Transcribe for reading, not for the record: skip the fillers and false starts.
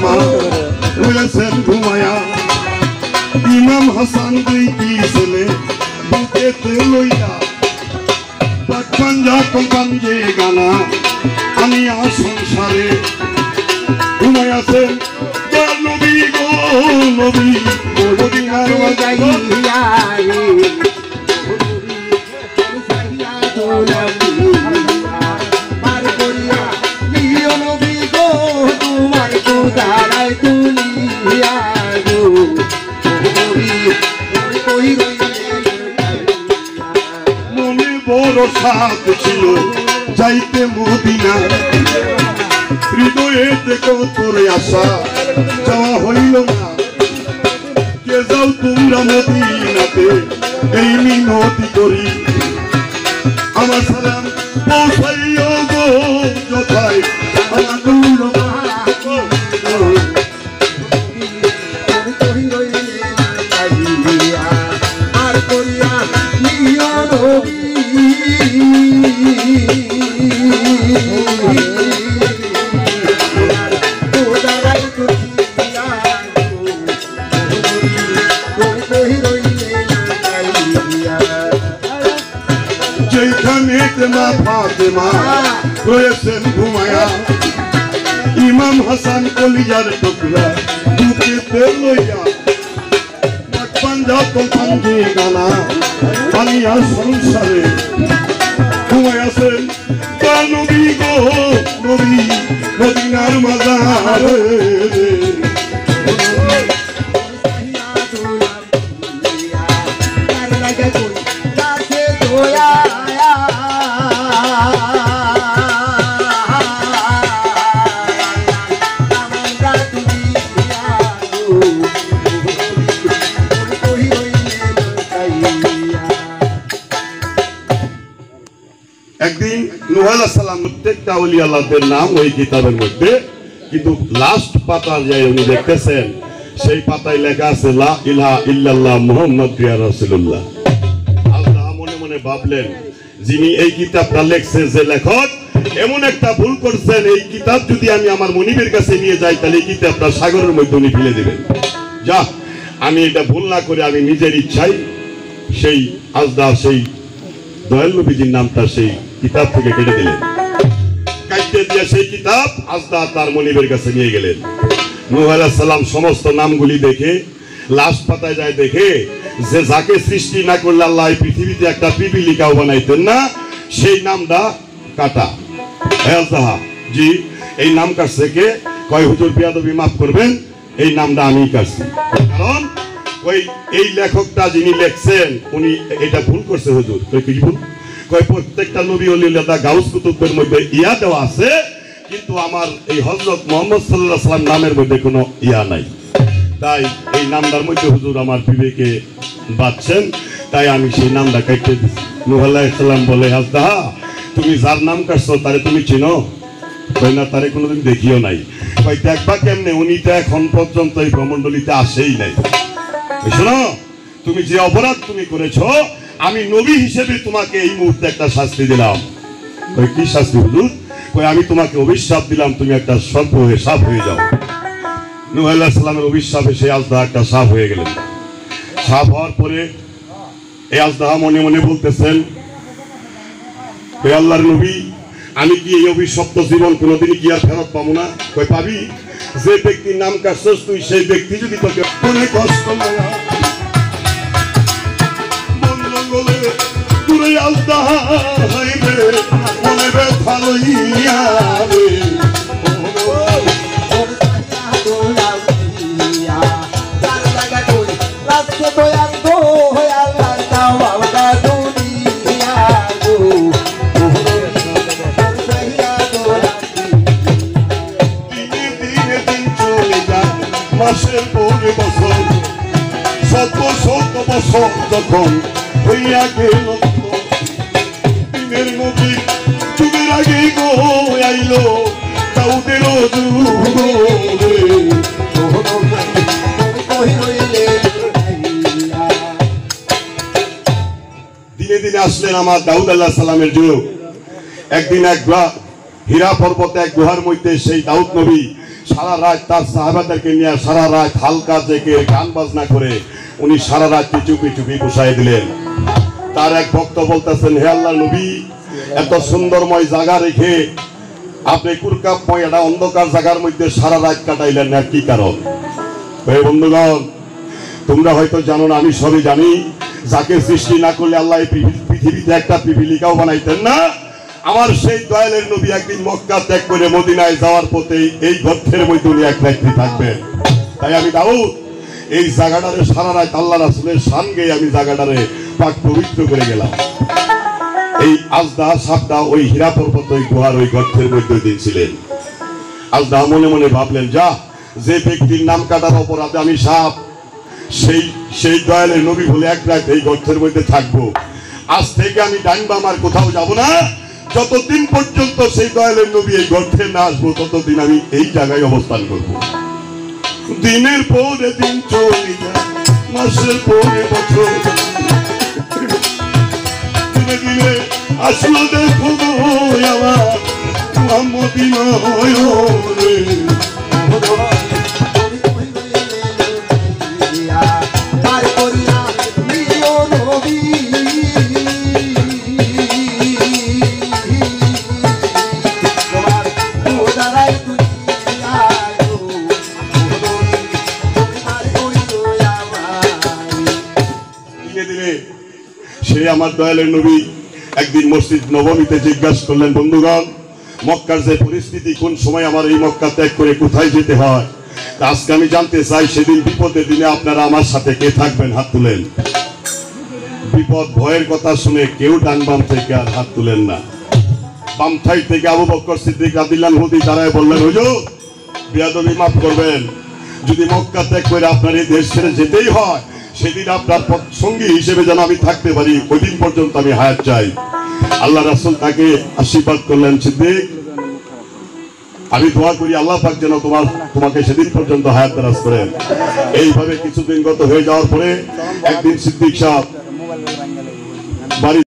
ফাতেমা রয়েছেন ঘুমায়া ইমাম হাসান দুই কি ছেলে বুকেতে লইয়া পাঞ্জা কলপাঞ্জে গানা আনিয়া সংসারে ঘুমায়াছেন নবী গো নবী মদিনার যাইয়া মনে বড় সাথ ছিল যাইতে মদিনা হৃদয়েতে কতর আশা যাওয়া হইল না কে যাও তোমরা মদিনাতে এই মিনতি করি আমার সালাম পৌঁছাইও গো যথায় আমার দূর আর করিয়া নিয় ফাতেমা রয়েছেন ঘুমায়া ইমাম হাসান কলিজার টুকরা বুকেতে লইয়া পাঞ্জা কলপাঞ্জে গানা আনিয়া সংসারে ঘুমায়াছেন নবী গো নবী মদিনার মাজারে একদিন নূহ আলাইহিস সালাম প্রত্যেকটা ওলি আল্লাহদের নাম ওই কিতাবের মধ্যে কিন্তু লাস্ট পাতা যায় উনি দেখতেছেন সেই পাতায় লেখা আছে লা ইলাহা ইল্লাল্লাহ মুহাম্মাদুর রাসূলুল্লাহ। আল্লাহ মনে মনে ভাবলেন যিনি এই কিতাবটা লিখছে যে লেখক এমন একটা ভুল করছেন এই কিতাব যদি আমি আমার মনিবের কাছে নিয়ে যাই তাহলে এই কিতাবটা সাগরের মধ্যে উনি ফেলে দিবেন। যা আমি এটা ভুল না করে আমি নিজের ইচ্ছায় সেই আজদা সেই দয়াল নবীজির নামটা সেই কিতাব থেকে কেটে দিলেন। কাটতে দিয়ে সেই কিতাব আজদা তার মনিবের কাছে নিয়ে গেলেন। নূহ আলাইহিস সালাম সমস্ত নামগুলি দেখে লাস্ট পাতায় যায় দেখে যে যাকে সৃষ্টি না করলে আল্লাহ এই পৃথিবীতে একটা পিপিলিকাও বানাইতেন না সেই নামটা কাটা। আজদা জি এই নাম কাটছে কে? কয় হুজুর বিয়াদবি মাফ করবেন এই নামটা আমি কাটছি কারণ ওই এই লেখকটা যিনি লেখছেন উনি এটা ভুল করছে হুজুর। কই কি ভুল? কয় প্রত্যেকটা নবী ওলিল্লাহ গাউস কুতুবের মধ্যে ইয়া দেওয়া আছে কিন্তু আমার এই হযরত মুহাম্মদ সাল্লাল্লাহু আলাইহি ওয়াসাল্লাম নামের মধ্যে কোনো ইয়া নাই, তাই এই নামটার মধ্যে হুজুর আমার বিবেকে বাঁচছেন তাই আমি সেই নামটা কেটে দিচ্ছি। নূহ আলাইহিস সালাম বলে আজদা তুমি যার নাম কাটছো তারে তুমি চিনো? কই না তারে কোনোদিন দেখিও নাই। কই দেখবা কেমনে? উনি তো এখন পর্যন্ত এই ভ্রমণ্ডলিতে আসেই নাই। শোনো তুমি যে অপরাধ তুমি করেছো আমি নবী হিসেবে তোমাকে এই মুহূর্তে একটা শাস্তি দিলাম। কই কি শাস্তি হুজুর? কই আমি তোমাকে অভিশাপ দিলাম তুমি একটা সর্প হয়ে সাপ হয়ে যাও। নূহ আলাইহিস সালামের অভিশাপে সেই আজদা একটা সাপ হয়ে গেলেন। সাপ হওয়ার পরে এই আজদা মনে মনে বলতেছেন হে আল্লাহর নবী আমি কি এই অভিশপ্ত জীবন কোনোদিনই কি আর ফেরত পাবো না? কই পাবি। যে ব্যক্তির নাম কাটছস তুই সেই ব্যক্তি যদি তোকে মনে কষ্ট লাগা মন রঙলে তুই আলতা হইবে মনে ব্যথা লইয়া রে মাসের পরে বছর শত শত বছর যখন হইয়া গেল দিনের নবী যুগের আগে গো আইলো দাউদের দিনে দিনে আসলেন আমার দাউদ আলাইহিস সালামের যুগ। একদিন এক হীরা পর্বতে এক গুহার মধ্যে সেই দাউদ নবী সারা রাত তার সাহাবাদেরকে নিয়ে সারা রাত হালকা জেগে গান বাজনা করে উনি সারা রাত চুপি চুপি বসাই দিলেন। তার এক ভক্ত বলতেছেন, হে আল্লাহর নবী, এত সুন্দরময় জায়গা রেখে আপনি কুরকাবময় একটা অন্ধকার জায়গার মধ্যে সারা রাত কাটাইলেন না, কি কারণ? হে বন্ধুগণ, তোমরা হয়তো জানো না, আমি সবই জানি। যাকে সৃষ্টি না করলে আল্লাহ পৃথিবীতে একটা পিপিলিকাও বানাইতেন না। আমার সেই দয়ালের নবী একদিন মক্কা ত্যাগ করে মদিনায় যাওয়ার পথে এই গর্তের মধ্যে উনি এক রাত্রি থাকবেন। তাই আমি দাউদ এই জায়গাটারে সারা রাত আল্লাহ রাসূলের শান গেয়ে আমি জায়গাটারে পাক পবিত্র করে গেলাম। এই আজদা সাপটা ওই হীরা পর্বত ওই গুহার ওই গর্তের মধ্যে দিয়েছিলেন। আজদা মনে মনে ভাবলেন, যা, যে ব্যক্তির নাম কাটার অপরাধে আমি সাপ, সেই দয়ালের নবী বলে এক রাত এই গর্তের মধ্যে থাকবো। আজ থেকে আমি ডাইন বাম আর কোথাও যাব না। যতদিন পর্যন্ত সেই দয়ালের নবী এই গর্তে না আসবো ততদিন আমি এই জায়গায় অবস্থান করব। দিনের পরে দিন চলে যায়, মাসের পরে বছর, দিনে দিনে আসলো দেখো আমার মদিনা রে। সে আমার দয়ালের নবী একদিন মসজিদ নবমীতে জিজ্ঞাসা করলেন, বন্ধুগণ, মক্কার যে পরিস্থিতি, কোন সময় আমার এই মক্কা ত্যাগ করে কোথায় যেতে হয়, আজকে আমি জানতে চাই, সেদিন বিপদের দিনে আপনারা আমার সাথে কে থাকবেন? হাত তুলেন। বিপদ ভয়ের কথা শুনে কেউ ডান বাম থেকে আর হাত তুলেন না। বাম সাইড থেকে আবু বকর সিদ্দিক রাদিয়াল্লাহু আনহু দাঁড়ায় বললেন, হুজুর বেয়াদবি মাফ করবেন, যদি মক্কা ত্যাগ করে আপনার এই দেশ ছেড়ে যেতেই হয়, সেদিন আপনার সঙ্গী হিসেবে যেন আমি থাকতে পারি, ওই দিন পর্যন্ত আমি হায়াত চাই। আল্লাহ রাসূল তাকে আশীর্বাদ করলেন, সিদ্দিক, আমি দোয়া করি আল্লাহ পাক যেন তোমাকে সেদিন পর্যন্ত হায়াত দারাজ করেন। এইভাবে কিছুদিন গত হয়ে যাওয়ার পরে একদিন সিদ্দিক সাহেব বাড়ি